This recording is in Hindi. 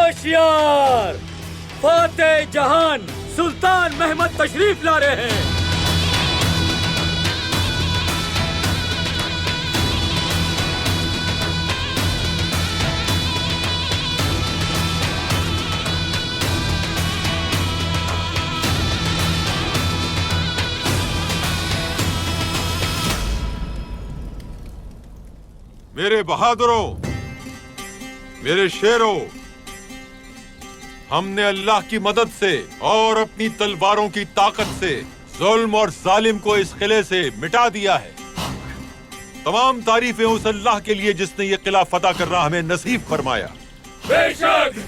होशियार, फाते जहान सुल्तान महमद तशरीफ ला रहे हैं। मेरे बहादुरों, मेरे शेरों, हमने अल्लाह की मदद से और अपनी तलवारों की ताकत से जुल्म और जालिम को इस किले से मिटा दिया है। तमाम तारीफें उस अल्लाह के लिए जिसने ये किला फतह करना हमें नसीब फरमाया। बेशक